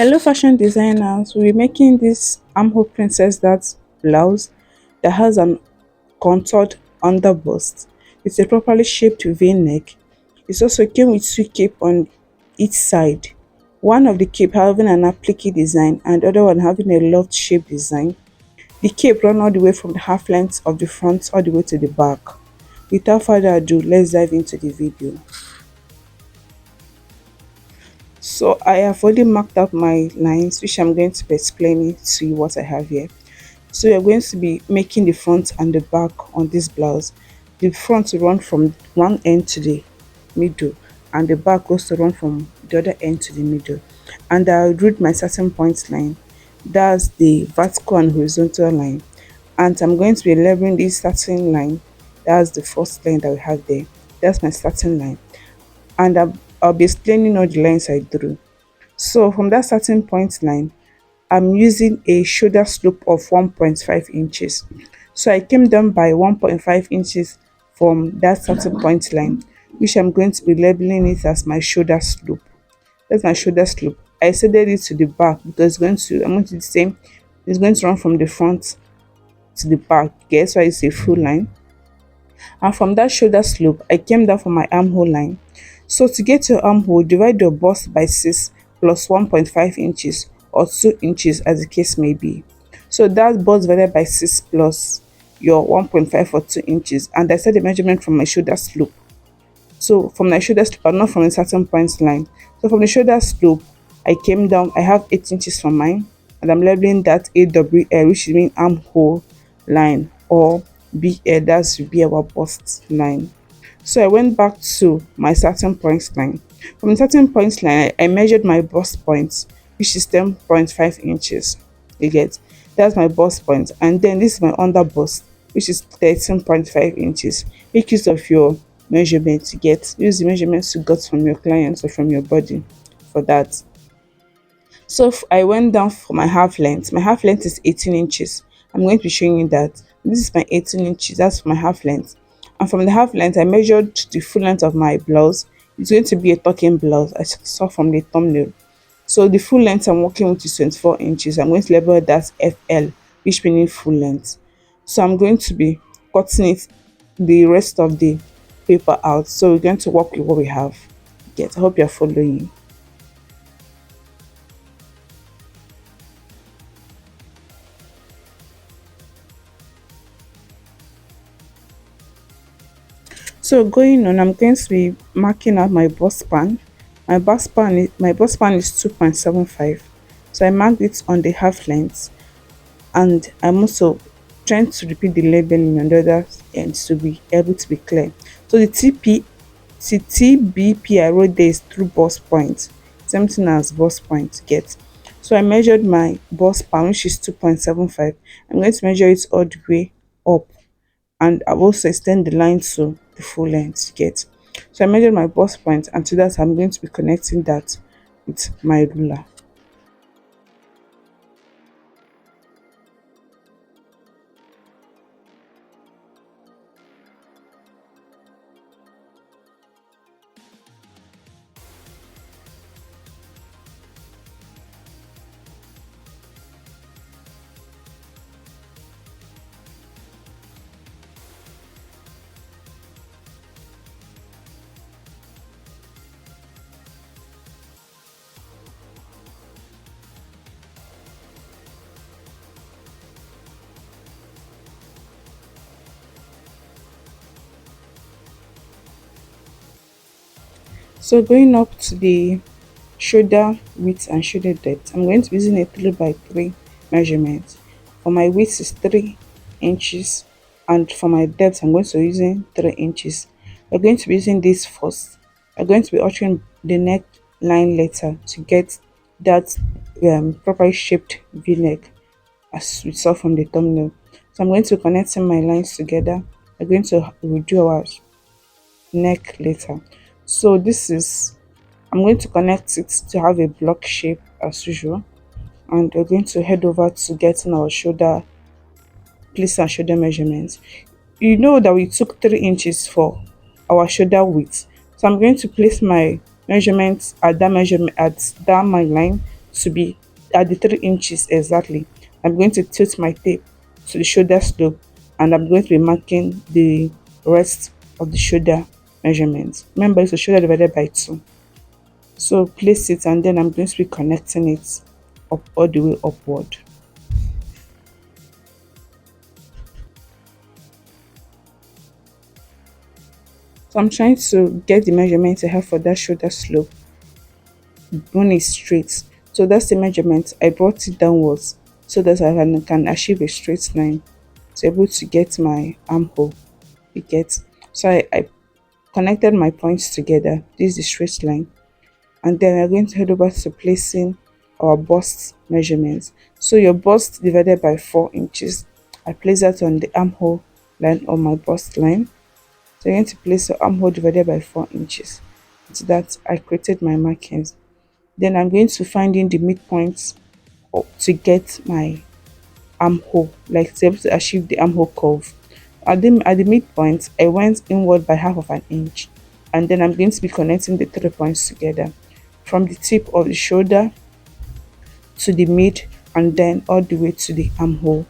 Hello fashion designers, we'll be making this armhole princess that blouse that has an contoured underbust. It's a properly shaped V-neck. It also came with two cape on each side. One of the cape having an applique design and the other one having a loft shape design. The cape run all the way from the half length of the front all the way to the back. Without further ado, let's dive into the video. So I have already marked out my lines, which I'm going to be explaining to you what I have here. So you're going to be making the front and the back on this blouse. The front will run from one end to the middle, and the back goes to run from the other end to the middle. And I'll read my starting point line. That's the vertical and horizontal line. And I'm going to be leveling this starting line. That's the first line that we have there. That's my starting line. And I'll be explaining all the lines I drew. So from that starting point line, I'm using a shoulder slope of 1.5 inches. So I came down by 1.5 inches from that starting point line, which I'm going to be labeling it as my shoulder slope. That's my shoulder slope. I extended it to the back because I'm going to do the same. It's going to run from the front to the back. Guess why it's a full line. And from that shoulder slope, I came down for my armhole line. So to get your armhole, divide your bust by 6 plus 1.5 inches or 2 inches as the case may be. So that bust divided by 6 plus your 1.5 or 2 inches, and I set the measurement from my shoulder slope. So from my shoulder slope and not from a certain point line. So from the shoulder slope, I came down, I have 8 inches from mine, and I'm labeling that AWL, which means armhole line, or BL, that's be our bust line. So I went back to my starting point line. From the starting point line, I measured my bust point, which is 10.5 inches. You get, that's my bust point, and then this is my under bust, which is 13.5 inches. Make use of your measurement to get, use the measurements you got from your clients or from your body for that. So I went down for my half length. My half length is 18 inches. I'm going to be showing you that. This is my 18 inches. That's for my half length. And from the half length, I measured the full length of my blouse. It's going to be a tucking blouse. I saw from the thumbnail. So the full length I'm working with is 24 inches. I'm going to label that FL, which means full length. So I'm going to be cutting it the rest of the paper out. So we're going to work with what we have. Yes, I hope you're following. So going on, I'm going to be marking out my bust span. My bust span is 2.75. So I marked it on the half length, and I'm also trying to repeat the labeling on the other end to be able to be clear. So the TBP I wrote there is through bust point, same thing as bust point. Get. So I measured my bust span, which is 2.75. I'm going to measure it all the way up, and I've also extend the line to the full length to get. So I measured my bust point, and to that I'm going to be connecting that with my ruler. So going up to the shoulder width and shoulder depth, I'm going to be using a 3 by 3 measurement. For my width is 3 inches, and for my depth I'm going to be using 3 inches. We're going to be using this first. We're going to be altering the neck line later to get that properly shaped v-neck as we saw from the thumbnail. So I'm going to be connecting my lines together. We're going to redo our neck later. So this is, I'm going to connect it to have a block shape as usual, and we're going to head over to getting our shoulder, place our shoulder measurements. You know that we took 3 inches for our shoulder width, so I'm going to place my measurements at that my line to be at the 3 inches exactly. I'm going to tilt my tape to the shoulder slope, and I'm going to be marking the rest of the shoulder measurements. Remember, it's a shoulder divided by 2. So place it, and then I'm going to be connecting it up all the way upward. So I'm trying to get the measurement I have for that shoulder slope bone is straight. So that's the measurement. I brought it downwards so that I can achieve a straight line to able to get my armhole. You get, so I connected my points together. This is the straight line. And then we're going to head over to placing our bust measurements. So your bust divided by 4 inches. I place that on the armhole line on my bust line. So you're going to place your armhole divided by 4 inches. So that I created my markings. Then I'm going to find in the midpoints to get my armhole, like to be able to achieve the armhole curve. At the midpoint, I went inward by half of an inch, and then I'm going to be connecting the 3 points together from the tip of the shoulder to the mid, and then all the way to the armhole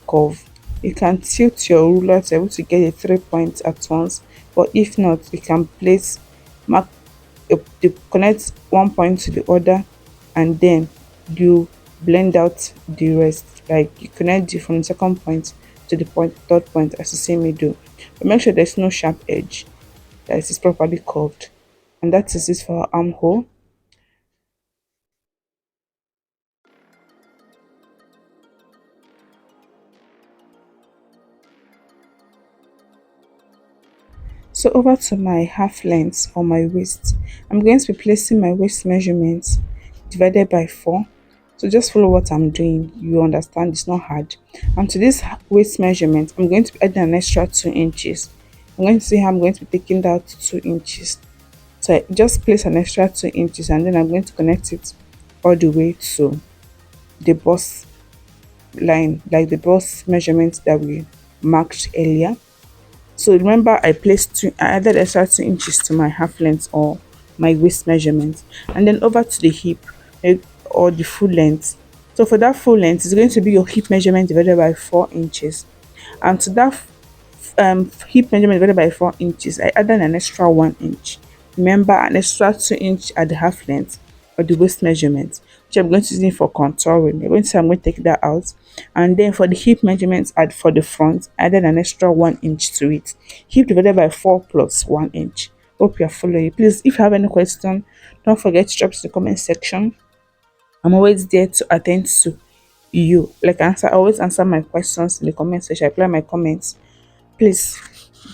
curve. You can tilt your ruler to be able to get the 3 points at once, but if not, you can place mark you connect one point to the other, and then you blend out the rest, like you connect from the second point to the third point as you see me do, but make sure there's no sharp edge, that it is properly curved. And that is it for our armhole. So over to my half length or my waist. I'm going to be placing my waist measurements divided by 4. So just follow what I'm doing. You understand, it's not hard. And to this waist measurement, I'm going to be adding an extra 2 inches. I'm going to see how I'm going to be taking that 2 inches. So I just place an extra 2 inches, and then I'm going to connect it all the way to the bust line, like the bust measurement that we marked earlier. So remember, I added extra 2 inches to my half length or my waist measurement, and then over to the hip, or the full length. So for that full length, it's going to be your hip measurement divided by 4 inches, and to that hip measurement divided by 4 inches, I added an extra 1 inch. Remember, an extra 2 inch at the half length or the waist measurement, which I'm going to use it for contouring. You're going to see I'm going to take that out. And then for the hip measurements, add for the front, I added an extra 1 inch to it. Hip divided by 4 plus 1 inch. Hope you're following. Please, if you have any question, don't forget to drop it in the comment section. I'm always there to attend to you. Like I always answer my questions in the comment section. I reply my comments. Please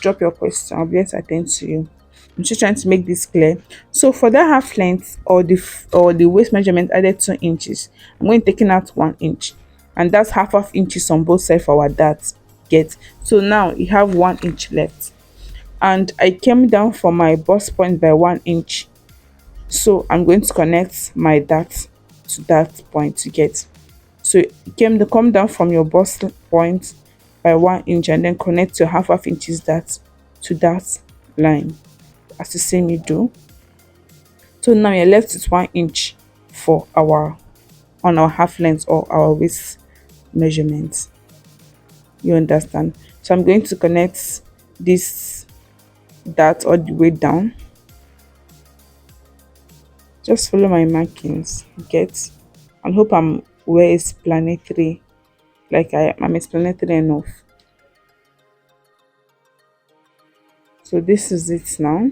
drop your question. I'll be able to attend to you. I'm just trying to make this clear. So for that half length or the waist measurement added 2 inches, I'm going to taking out 1 inch, and that's half inches on both sides for our dart. Get, so now you have 1 inch left, and I came down from my bust point by 1 inch. So I'm going to connect my dart to that point to get. So you come down from your bust point by 1 inch, and then connect your half inches dart to that line as you see me do. So now you're left with 1 inch for our on our half length or our waist measurements. You understand? So I'm going to connect this dart all the way down. Just follow my markings, get, and hope I'm where explanatory, like I'm explanatory enough. So this is it now,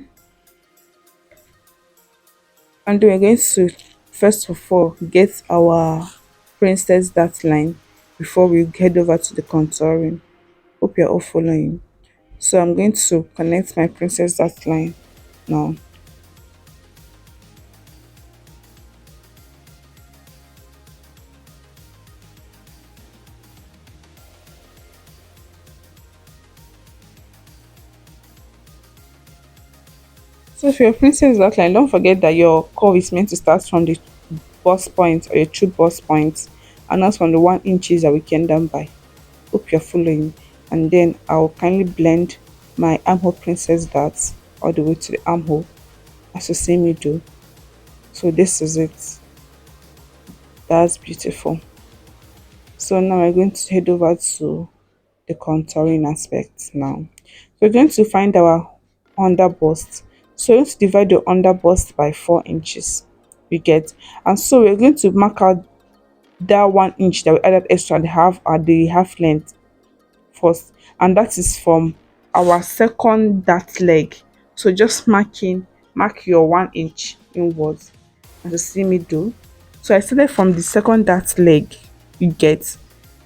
and we're going to first of all get our princess dart line before we head over to the contouring. Hope you're all following. So I'm going to connect my princess dart line now. So for your princess outline, don't forget that your curve is meant to start from the bust point or your true bust point, and not from the 1 inches that we came down by. Hope you're following. And then I'll kindly blend my armhole princess darts all the way to the armhole as you see me do. So this is it. That's beautiful. So now we're going to head over to the contouring aspect now. We're going to find our under bust. So we're going to divide the under bust by 4 inches. We get, and so we're going to mark out that 1 inch that we added extra at the half length first, and that is from our second dart leg. So just mark your 1 inch inwards, as you see me do. So I started from the second dart leg. You get,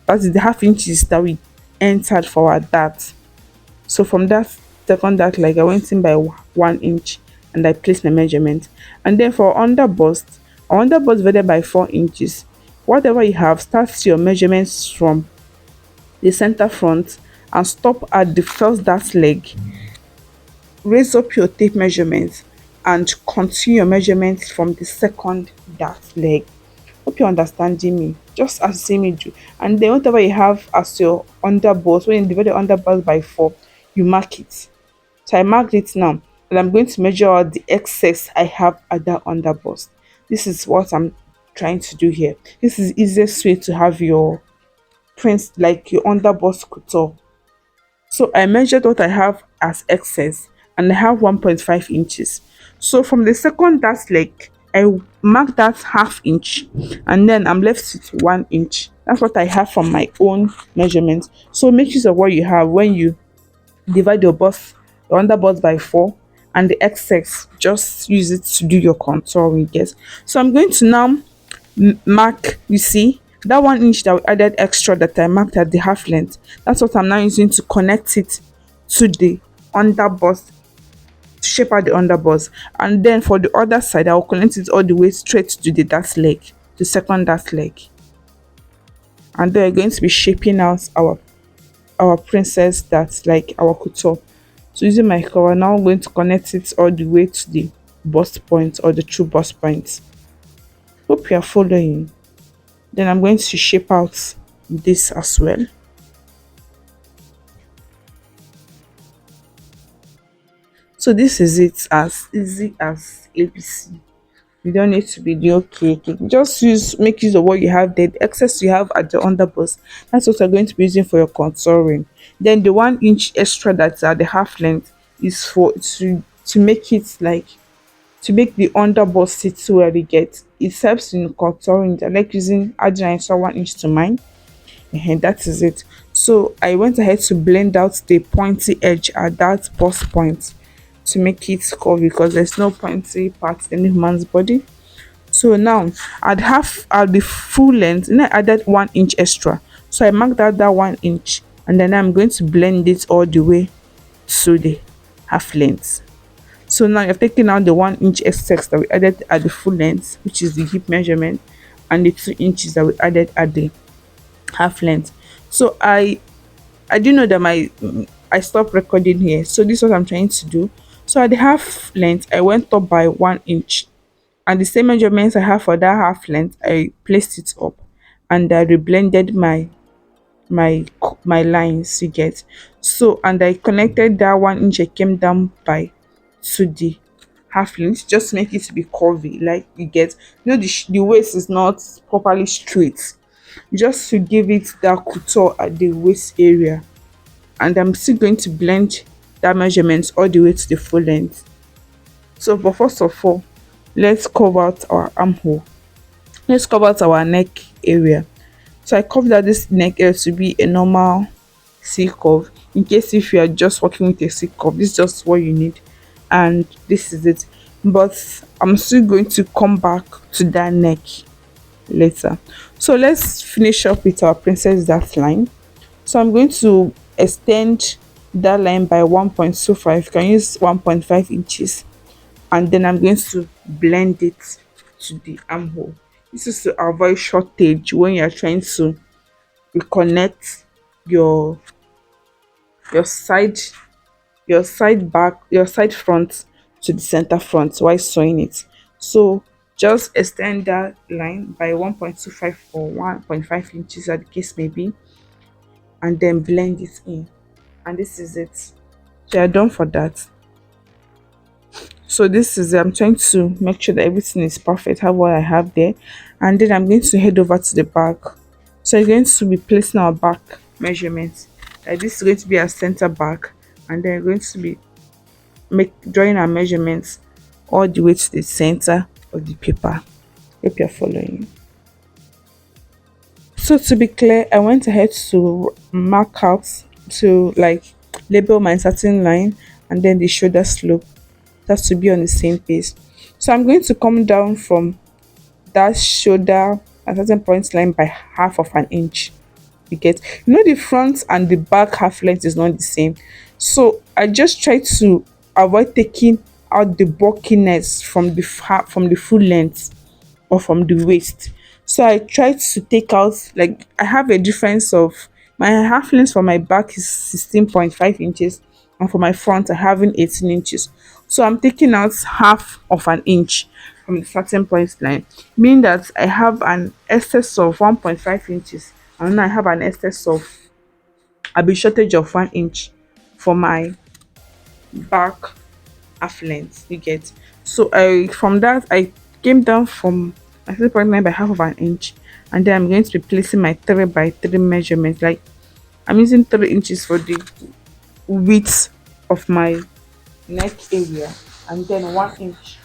that is the half inches that we entered for our dart. So from that second dart leg, I went in by 1 inch and I placed my measurement. And then for under bust divided by 4 inches. Whatever you have, start your measurements from the center front and stop at the first dart leg. Raise up your tape measurements and continue your measurements from the second dart leg. Hope you're understanding me. Just as you see me do. And then whatever you have as your underboss, when you divide the underboss by 4, you mark it. So I marked it now, and I'm going to measure out the excess I have at that underbust. This is what I'm trying to do here. This is the easiest way to have your prints like your underbust couture. So I measured what I have as excess, and I have 1.5 inches. So from the second dart leg, I mark that half inch, and then I'm left with 1 inch. That's what I have from my own measurement. So make use of what you have when you divide your under bust by 4, and the excess just use it to do your contouring. Yes. So I'm going to now mark, you see that 1 inch that we added extra that I marked at the half length. That's what I'm now using to connect it to the under bust, to shape out the under bust. And then for the other side, I will connect it all the way straight to the dart leg, the second dart leg. And then we're going to be shaping out our princess that's like our couture. So using my cover now, I'm going to connect it all the way to the bust point, or the true bust point. Hope you are following. Then I'm going to shape out this as well. So this is it, as easy as ABC. You don't need to be the okay. Just make use of what you have there. The excess you have at the underbust, that's what you're going to be using for your contouring. Then the 1 inch extra that's at the half length is for to make it like, to make the underbust sit where it gets. It helps in contouring. I like using adding an extra 1 inch to mine. And that is it. So I went ahead to blend out the pointy edge at that bust point to make it curvy, because there's no pointy part in the human's body. So now at the full length, and I added 1 inch extra. So I marked out that 1 inch, and then I'm going to blend it all the way to the half length. So now you've taken out the 1 inch excess that we added at the full length, which is the hip measurement, and the 2 inches that we added at the half length. So I do know that I stopped recording here. So this is what I'm trying to do. So at the half length, I went up by 1 inch, and the same measurements I have for that half length, I placed it up, and I reblended my lines, you get. So and I connected that 1 inch I came down by to the half length, just to make it to be curvy, like you get. The waist is not properly straight, just to give it that couture at the waist area. And I'm still going to blend that measurement all the way to the full length. So but first of all, let's cover out our armhole. Let's cover out our neck area. So I covered out this neck area to be a normal C curve. In case if you are just working with a C curve, this is just what you need, and this is it. But I'm still going to come back to that neck later. So let's finish up with our princess dart line. So I'm going to extend that line by 1.25. You can use 1.5 inches, and then I'm going to blend it to the armhole. This is to avoid shortage when you're trying to reconnect your your side your side front to the center front while sewing it. So just extend that line by 1.25 or 1.5 inches, as the case may be, and then blend it in. And this is it. So you're done for that. So this is I'm trying to make sure that everything is perfect, have what I have there, and then I'm going to head over to the back. So I'm going to be placing our back measurements. This is going to be our center back, and then we're going to be make drawing our measurements all the way to the center of the paper. Hope you're following. So to be clear, I went ahead to mark out to like label my starting line and then the shoulder slope. That's to be on the same pace. So I'm going to come down from that shoulder at certain point line by half of an inch. You get, the front and the back half length is not the same. So I just try to avoid taking out the bulkiness from from the full length or from the waist. So I try to take out, like, I have a difference of my half length for my back is 16.5 inches, and for my front I having 18 inches. So I'm taking out half of an inch from the starting point line, meaning that I have an excess of 1.5 inches, and now I have an excess of a bit shortage of 1 inch for my back half length. You get, so I from that I came down from my 3.9 by half of an inch, and then I'm going to be placing my 3 by 3 measurement. Like, I'm using 3 inches for the width of my neck area, and then 1 inch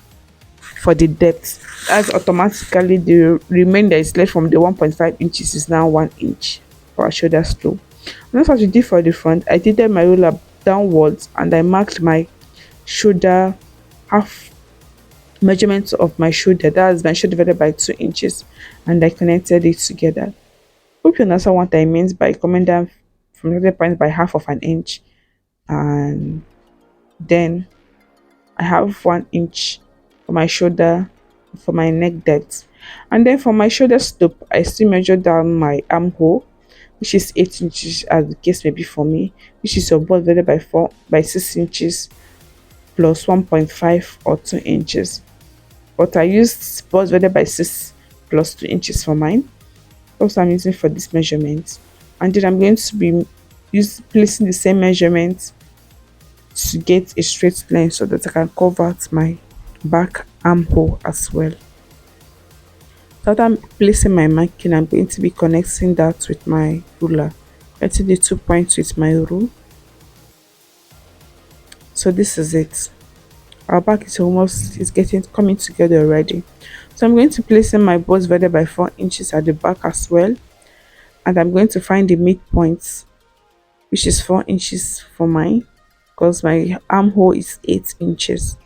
for the depth. That's automatically the remainder is left from the 1.5 inches is now 1 inch for our shoulder slope. And that's what I did for the front. I did my ruler downwards, and I marked my shoulder half measurement of my shoulder. That's my shoulder divided by 2 inches, and I connected it together. Hope you understand what I mean by coming down from the point by half of an inch, and then I have 1 inch for my shoulder for my neck depth. And then for my shoulder slope, I still measure down my armhole, which is 8 inches as the case may be for me, which is about divided by 4 by 6 inches plus 1.5 or 2 inches. But I used ball divided by 6 plus 2 inches for mine. Also, I'm using for this measurement, and then I'm going to be placing the same measurement to get a straight line so that I can cover out my back armhole as well. So after I'm placing my marking, I'm going to be connecting that with my ruler. Getting the 2 points with my rule. So this is it. Our back is almost is getting coming together already. So I'm going to place in my boss divided by 4 inches at the back as well, and I'm going to find the midpoint, which is 4 inches for mine, because my armhole is 8 inches,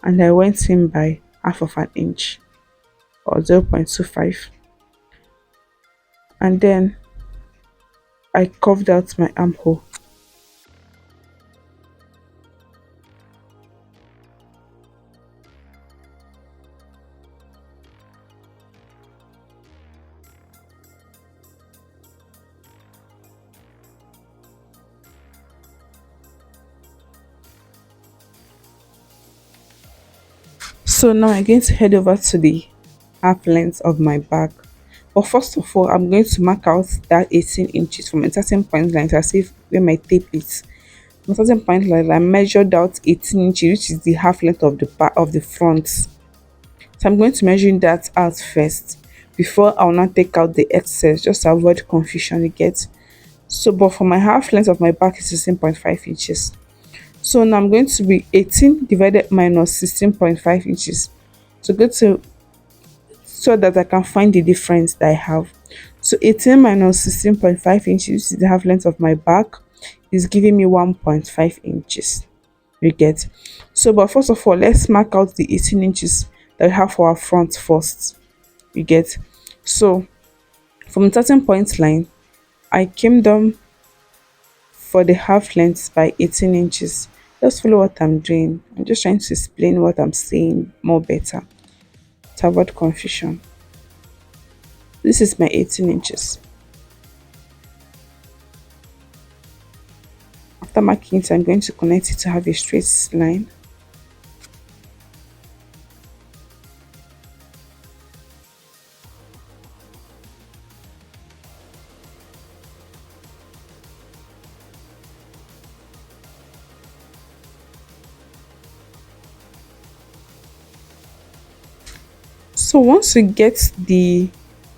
and I went in by half of an inch or 0.25, and then I curved out my armhole. So now I'm going to head over to the half length of my back. But first of all, I'm going to mark out that 18 inches from a certain point line to see where my tape is. From a certain point line, I measured out 18 inches, which is the half length of the back of the front. So I'm going to measure that out first before I will not take out the excess, just to avoid confusion. You get. So, but for my half length of my back is 16.5 inches. So now I'm going to be 18 divided minus 16.5 inches. So go to so that I can find the difference that I have. So 18 minus 16.5 inches is the half length of my back, is giving me 1.5 inches. You get. So, but first of all, let's mark out the 18 inches that we have for our front first. You get. So from the starting point line, I came down for the half length by 18 inches. Just follow what I'm doing. I'm just trying to explain what I'm saying more better to avoid confusion. This is my 18 inches. After marking it, I'm going to connect it to have a straight line. So once you get the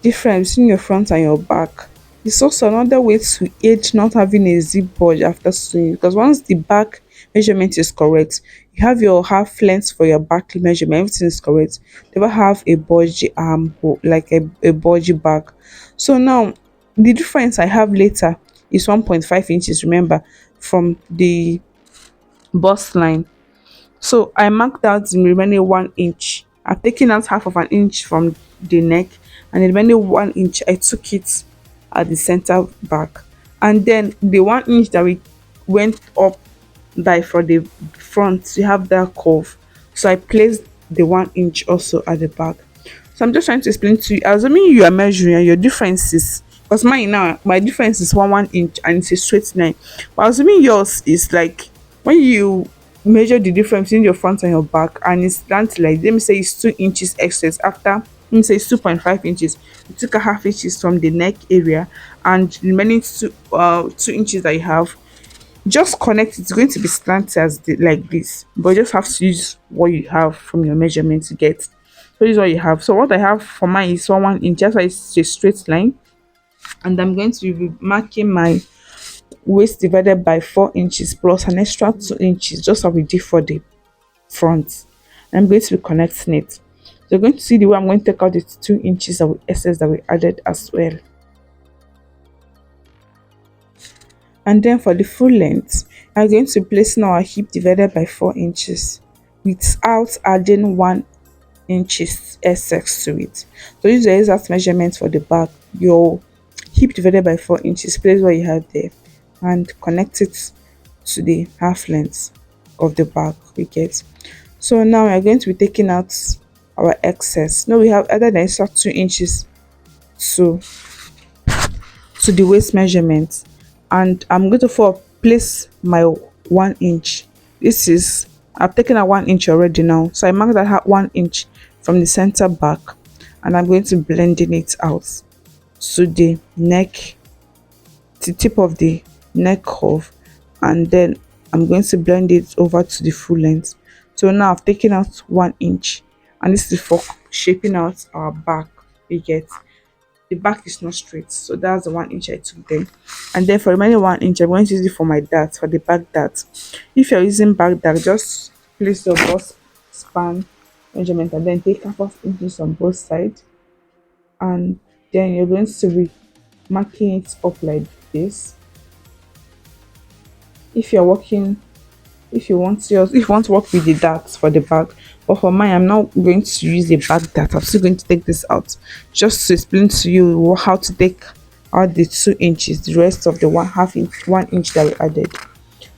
difference between your front and your back, it's also another way to aid not having a zip bulge after sewing, because once the back measurement is correct, you have your half length for your back measurement, everything is correct. Never have a bulgy like a bulgy back. So now the difference I have later is 1.5 inches, remember, from the bust line. So I marked out the remaining 1 inch. I've taken out half of an inch from the neck, and the remaining 1 inch I took it at the center back. And then the 1 inch that we went up by for the front, you have that curve. So I placed the 1 inch also at the back. So I'm just trying to explain to you, assuming you are measuring and your differences, because mine now, my difference is 1 inch and it's a straight line. But assuming yours is like, when you measure the difference between your front and your back and it's down to like, let me say it's 2 inches excess after, let me say it's 2.5 inches. You took a half inches from the neck area, and the remaining 2 inches that you have, just connect. It's going to be slanted as like this, but you just have to use what you have from your measurement to get. So this is what you have. So what I have for mine is 1 inch. That's why it's a straight line, and I'm going to be marking my waist divided by 4 inches plus an extra 2 inches, just like we did for the front. I'm going to be connecting it. So you're going to see the way I'm going to take out the 2 inches of excess that we added as well. And then for the full length, I'm going to place now our hip divided by 4 inches without adding 1 inches excess to it. So use the exact measurement for the back. Your hip divided by 4 inches, place what you have there and connect it to the half length of the back we get. So now we are going to be taking out our excess. Now we have added an extra 2 inches to the waist measurement, and I'm going to place my 1 inch. This is, I've taken a 1 inch already now, so I mark that 1 inch from the center back, and I'm going to blending it out to the neck, the tip of the neck curve, and then I'm going to blend it over to the full length. So now I've taken out 1 inch, and this is for shaping out our back. You get, the back is not straight, so that's the 1 inch I took there. And then for the remaining 1 inch, I'm going to use it for my dart, for the back dart. If you're using back dart, just place your bust span measurement and then take half of inches on both sides, and then you're going to be marking it up like this. If you're working, if you want to work with the darts for the back, but for mine, I'm not going to use a back dart. I'm still going to take this out just to explain to you how to take out the 2 inches, the rest of the 1 inch that we added.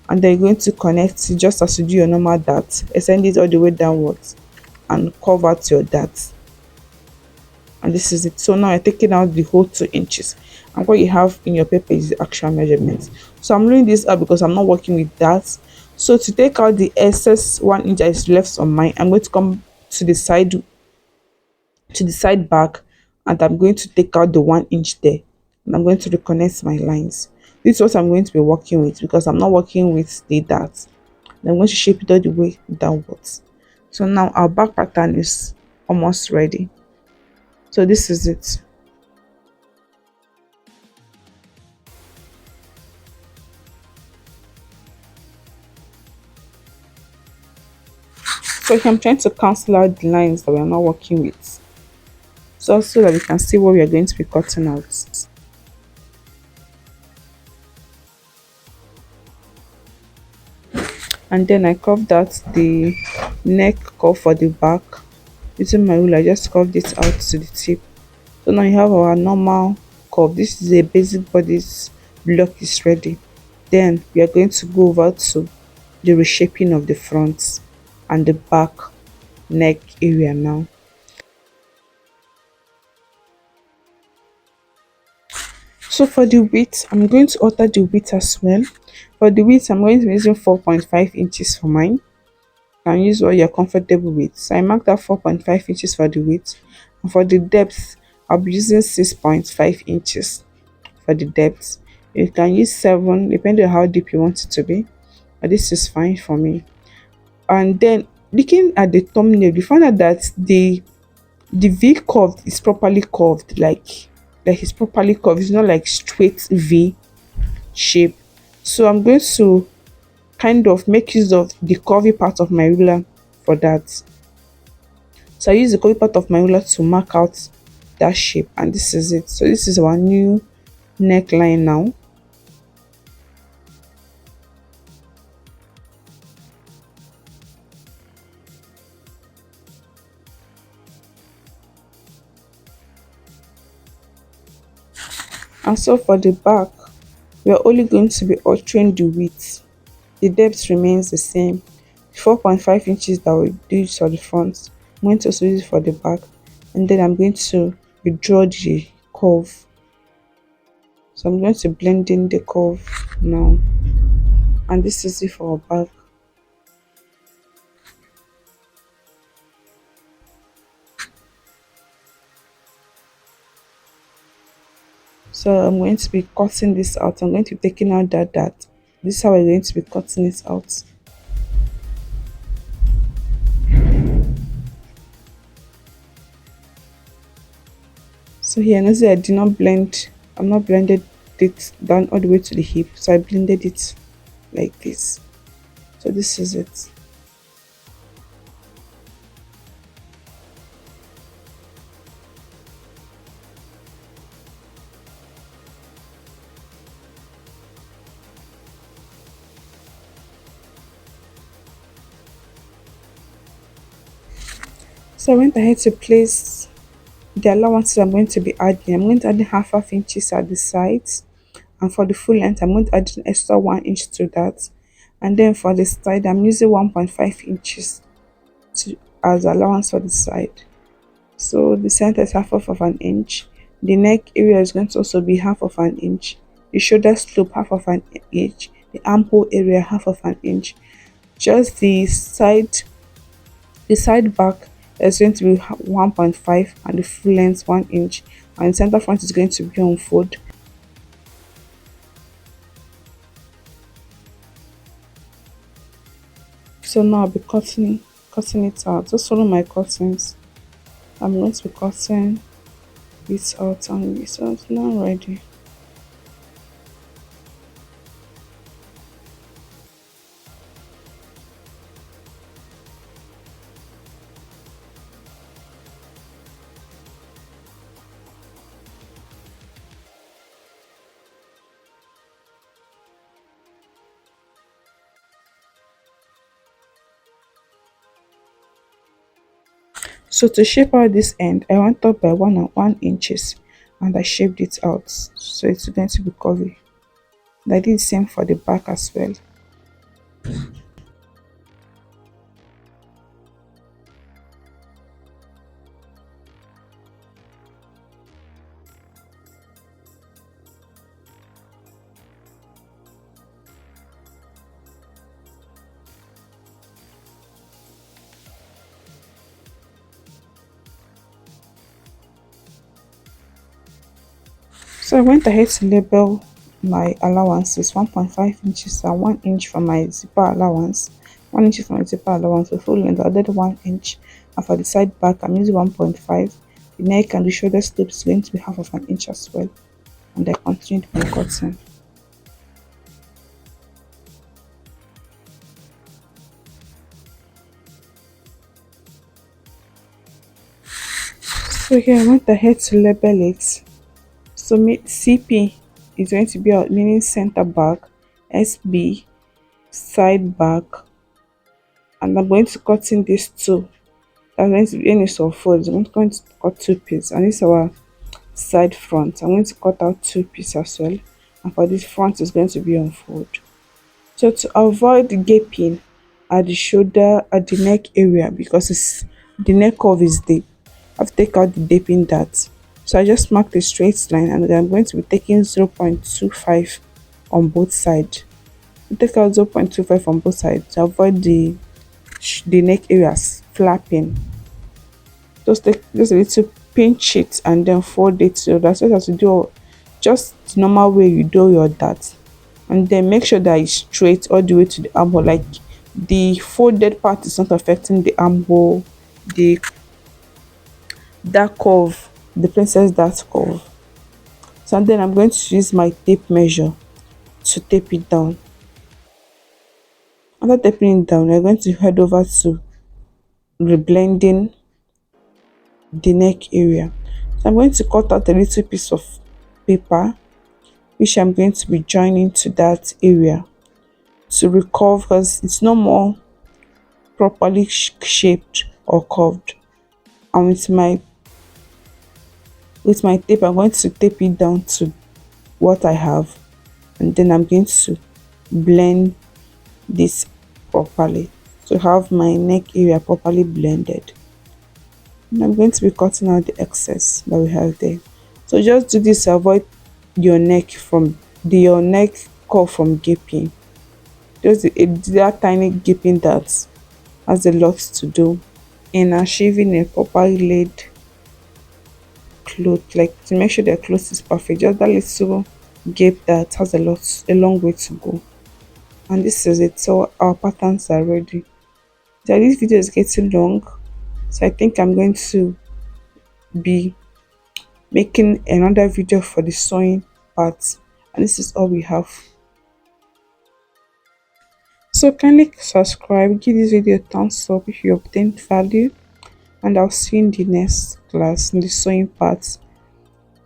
And then you're going to connect it just as you do your normal dart. Extend it all the way downwards and curve out your dart. And this is it. So now you're taking out the whole 2 inches, and what you have in your paper is the actual measurement. So I'm doing this up because I'm not working with that. So to take out the excess 1 inch that is left on mine, I'm going to come to the side back, and I'm going to take out the 1 inch there, and I'm going to reconnect my lines. This is what I'm going to be working with because I'm not working with the dart. I'm going to shape it all the way downwards. So now our back pattern is almost ready. So this is it. So I'm trying to cancel out the lines that we are not working with, so that we can see what we are going to be cutting out. And then I curved out the neck curve for the back using my ruler. I just curved it out to the tip. So now you have our normal curve. This is a basic bodice block is ready. Then we are going to go over to the reshaping of the front and the back neck area now. So for the width, I'm going to alter the width as well. For the width, I'm going to be using 4.5 inches for mine. You can use what you're comfortable with. So I marked out 4.5 inches for the width. And for the depth, I'll be using 6.5 inches for the depth. You can use 7 depending on how deep you want it to be. But this is fine for me. And then looking at the thumbnail, we found out that the the V curved is properly curved, like it's properly curved. It's not like straight V shape. So I'm going to kind of make use of the curvy part of my ruler for that. So I use the curvy part of my ruler to mark out that shape, and this is it. So this is our new neckline now. And so for the back, we are only going to be altering the width. The depth remains the same. 4.5 inches that we do for the front, I'm going to also use it for the back, and then I'm going to withdraw the curve. So I'm going to blend in the curve now, and this is it for our back. So I'm going to be cutting this out. I'm going to be taking out that. This is how we're going to be cutting it out. So here, notice I did not blend. I'm not blended it down all the way to the hip. So I blended it like this. So this is it. So I went ahead to place the allowances I'm going to be adding. I'm going to add half inches at the sides, and for the full length I'm going to add an extra 1 inch to that, and then for the side I'm using 1.5 inches to as allowance for the side. So the center is half of an inch. The neck area is going to also be half of an inch. The shoulder slope half of an inch. The armhole area half of an inch. Just the side back is going to be 1.5, and the full length 1 inch, and the center front is going to be on fold. So now I'll be cutting it out. Just follow my cuttings. I'm going to be cutting it out, and it's now ready. So to shape out this end, I went up by 1 inches, and I shaped it out. So it's going to be curvy. And I did the same for the back as well. So I went ahead to label my allowances 1.5 inches and 1 inch for my zipper allowance. 1 inch for my zipper allowance. For full length, I did 1 inch, and for the side back, I'm using 1.5. The neck and the shoulder slope is going to be half of an inch as well. And I continued my cutting. So here I went ahead to label it. So CP is going to be our meaning center back, SB side back, and I'm going to cut in these two. That's going to be any of folds. I'm going to cut two pieces, and this is our side front. I'm going to cut out two pieces as well, and for this front is going to be on fold. So to avoid gaping at the shoulder, at the neck area, because it's the neck curve is deep, I have to take out the gaping dart. So I just marked a straight line, and then I'm going to be taking 0.25 on both sides. Take out 0.25 on both sides to avoid the neck areas flapping. Just take just a little pinch it and then fold it. So that's what I have to do, just the normal way you do your dart, and then make sure that it's straight all the way to the armhole. Like the folded part is not affecting the armhole. The that curve, the princess that curve. So and then I'm going to use my tape measure to tape it down. After taping it down, we're going to head over to reblending the neck area. So I'm going to cut out a little piece of paper which I'm going to be joining to that area to recover because it's no more properly shaped or curved. And with my tape, I'm going to tape it down to what I have, and then I'm going to blend this properly to have my neck area properly blended. And I'm going to be cutting out the excess that we have there. So just do this to avoid your neck curve from gaping. Just that tiny gaping that has a lot to do in achieving a properly laid cloth, like to make sure the cloth is perfect. Just that little gap that has a long way to go. And this is it. So our patterns are ready. So this video is getting long, so I think I'm going to be making another video for the sewing part. And this is all we have. So kindly subscribe, give this video a thumbs up if you obtained value, and I'll see you in the next class in the sewing part.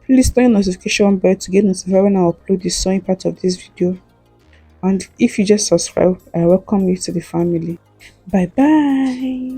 Please turn on notification bell to get notified when I upload the sewing part of this video. And if you just subscribe, I welcome you to the family. Bye bye.